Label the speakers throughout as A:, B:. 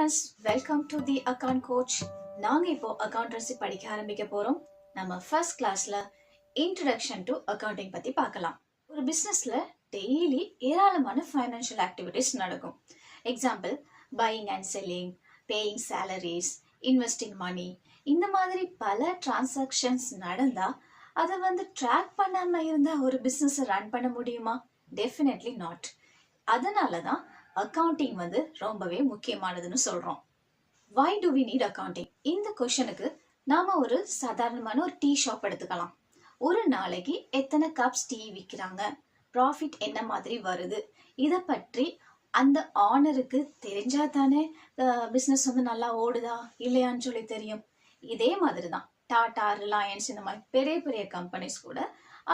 A: Students, welcome to the account coach. நாங்கள் இப்போ accountancy படிக்க ஆரம்பிக்க போகிறோம். நம்ம ஃபர்ஸ்ட் கிளாஸில் இன்ட்ரடக்ஷன் டு அக்கௌண்டிங் பற்றி பார்க்கலாம். ஒரு பிஸ்னஸில் டெய்லி ஏராளமான ஃபைனான்ஷியல் ஆக்டிவிட்டீஸ் நடக்கும். Example, buying and selling, paying salaries, investing money, இந்த மாதிரி பல டிரான்சாக்ஷன்ஸ் நடந்தால் அதை ட்ராக் பண்ணாமல் இருந்தால் ஒரு பிஸ்னஸை ரன் பண்ண முடியுமா? Definitely not. அதனால தான் அக்கவுண்டிங் ரொம்பவே முக்கியமானதுன்னு சொல்றோம். Why do we need accounting? இந்த கொஸ்டனுக்கு நாம ஒரு சாதாரணமான ஒரு டீ ஷாப் எடுத்துக்கலாம். ஒரு நாளைக்கு எத்தனை கப்ஸ் டீ விற்கிறாங்க, ப்ராஃபிட் என்ன மாதிரி வருது, இதை பற்றி அந்த ஆனருக்கு தெரிஞ்சா தானே பிஸ்னஸ் நல்லா ஓடுதா இல்லையான்னு சொல்லி தெரியும். இதே மாதிரி தான் டாடா, ரிலையன்ஸ், இந்த மாதிரி பெரிய பெரிய கம்பெனிஸ் கூட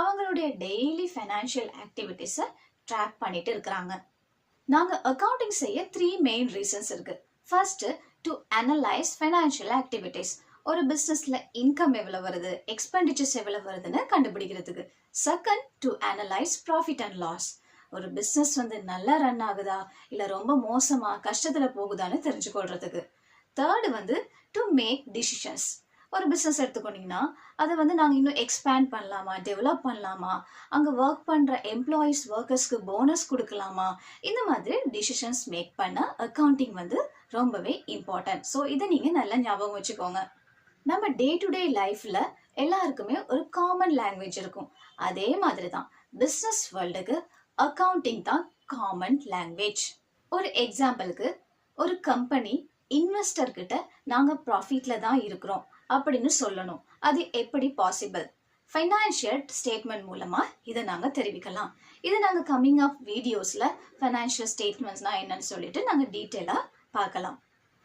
A: அவங்களுடைய டெய்லி ஃபைனான்ஷியல் ஆக்டிவிட்டிஸை ட்ராக் பண்ணிட்டு இருக்கிறாங்க. நாங்கள் அக்கவுண்டிங் செய்ய 3 மெயின் ரீசன்ஸ் இருக்கு. First, to analyse financial activities. ஒரு பிஸ்னஸ்ல இன்கம் எவ்வளோ வருது, எக்ஸ்பெண்டிச்சர்ஸ் எவ்வளோ வருதுன்னு கண்டுபிடிக்கிறதுக்கு. Second, to analyse profit and loss. ஒரு பிஸ்னஸ் நல்லா ரன் ஆகுதா இல்லை ரொம்ப மோசமா கஷ்டத்துல போகுதான்னு தெரிஞ்சுக்கொள்றதுக்கு. Third to make decisions. ஒரு பிஸ்னஸ் எடுத்துக்கொண்டீங்கன்னா அதை நாங்கள் இன்னும் எக்ஸ்பேண்ட் பண்ணலாமா, டெவலப் பண்ணலாமா, அங்கே ஒர்க் பண்ணுற எம்ப்ளாயீஸ் ஒர்க்கர்ஸ்க்கு போனஸ் கொடுக்கலாமா, இந்த மாதிரி டிசிஷன்ஸ் மேக் பண்ண அக்கவுண்டிங் ரொம்பவே இம்பார்ட்டன்ட். ஸோ இதை நீங்கள் நல்லா ஞாபகம் வச்சுக்கோங்க. நம்ம டே டு டே லைஃப்பில் எல்லாருக்குமே ஒரு காமன் லாங்குவேஜ் இருக்கும். அதே மாதிரி தான் பிஸ்னஸ் வேர்ல்டுக்கு அக்கவுண்டிங் தான் காமன் லாங்குவேஜ். ஒரு எக்ஸாம்பிளுக்கு, ஒரு கம்பெனி இன்வெஸ்டர்கிட்ட நாங்கள் ப்ராஃபிட்ல தான் இருக்கிறோம் அப்படின்னு சொல்லணும். அது எப்படி பாசிபிள்? ஃபைனான்ஷியல் ஸ்டேட்மெண்ட் மூலமா இதை நாங்கள் தெரிவிக்கலாம். இதை நாங்கள் கம்மிங் ஆஃப் வீடியோஸில் ஃபைனான்ஷியல் ஸ்டேட்மெண்ட்ஸ்னா என்னன்னு சொல்லிட்டு நாங்கள் டீட்டெயிலாக பார்க்கலாம்.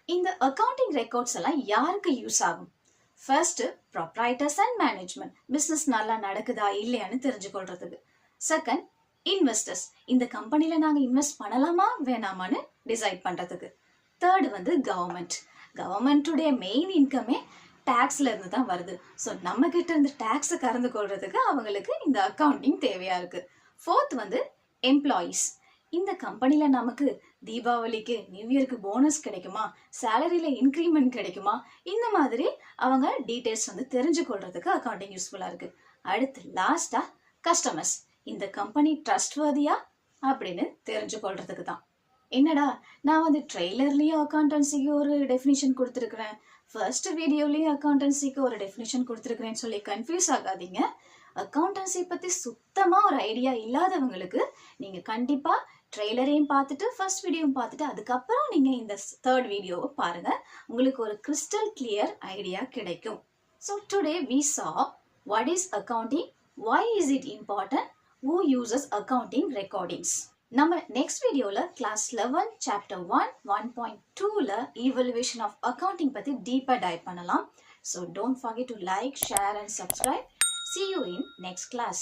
A: இந்த அக்கவுண்டிங் ரெக்கார்ட்ஸ் எல்லாம் யாருக்கு யூஸ் ஆகும்? ஃபர்ஸ்ட், ப்ராப்ரைட்டர்ஸ் அண்ட் மேனேஜ்மெண்ட், பிஸ்னஸ் நல்லா நடக்குதா இல்லையான்னு தெரிஞ்சுக்கொள்றதுக்கு. செகண்ட், இன்வெஸ்டர்ஸ், இந்த கம்பெனியில் நாங்கள் இன்வெஸ்ட் பண்ணலாமா வேணாமான்னு டிசைட் பண்ணுறதுக்கு. தேர்டு கவர்மெண்ட்டுடைய மெயின் இன்கமே டேக்ஸ்ல இருந்து தான் வருது. ஸோ நம்ம கிட்ட இருந்து டேக்ஸை கறந்து கொள்றதுக்கு அவங்களுக்கு இந்த அக்கவுண்டிங் தேவையா இருக்கு. ஃபோர்த் எம்ப்ளாயீஸ், இந்த கம்பெனில நமக்கு தீபாவளிக்கு, நியூ இயருக்கு போனஸ் கிடைக்குமா, சேலரியில இன்க்ரிமெண்ட் கிடைக்குமா, இந்த மாதிரி அவங்க டீடைல்ஸ் தெரிஞ்சு கொள்றதுக்கு அக்கவுண்டிங் யூஸ்ஃபுல்லா இருக்கு. அடுத்து லாஸ்டா கஸ்டமர்ஸ், இந்த கம்பெனி ட்ரஸ்ட்வர்தியா அப்படின்னு தெரிஞ்சு கொள்றதுக்கு தான். என்னடா நான் ட்ரெய்லர்லயும் அக்கௌண்டன்சிக்கு ஒரு டெஃபினிஷன் கொடுத்துருக்கிறேன், ஃபர்ஸ்ட் வீடியோலயும் அக்கௌண்டன்சிக்கு ஒரு டெஃபினிஷன் கொடுத்துருக்கிறேன்னு சொல்லி கன்ஃபியூஸ் ஆகாதீங்க. அக்கௌண்டன்சி பத்தி சுத்தமா ஒரு ஐடியா இல்லாதவங்களுக்கு நீங்க கண்டிப்பா ட்ரெய்லரையும் பார்த்துட்டு ஃபர்ஸ்ட் வீடியோவும் பார்த்துட்டு அதுக்கப்புறம் நீங்க இந்த தேர்ட் வீடியோவை பாருங்க. உங்களுக்கு ஒரு கிறிஸ்டல் கிளியர் ஐடியா கிடைக்கும். So today we saw what is accounting, why is it important, who uses accounting recordings. நம்ம நெக்ஸ்ட் வீடியோல கிளாஸ் 11 சாப்டர் 1 1.2ல ஈவலுவேஷன் ஆஃப் அக்கவுண்டிங் பத்தி டீப்பா டைவ் பண்ணலாம். So don't forget to like, share and subscribe. See you in next class.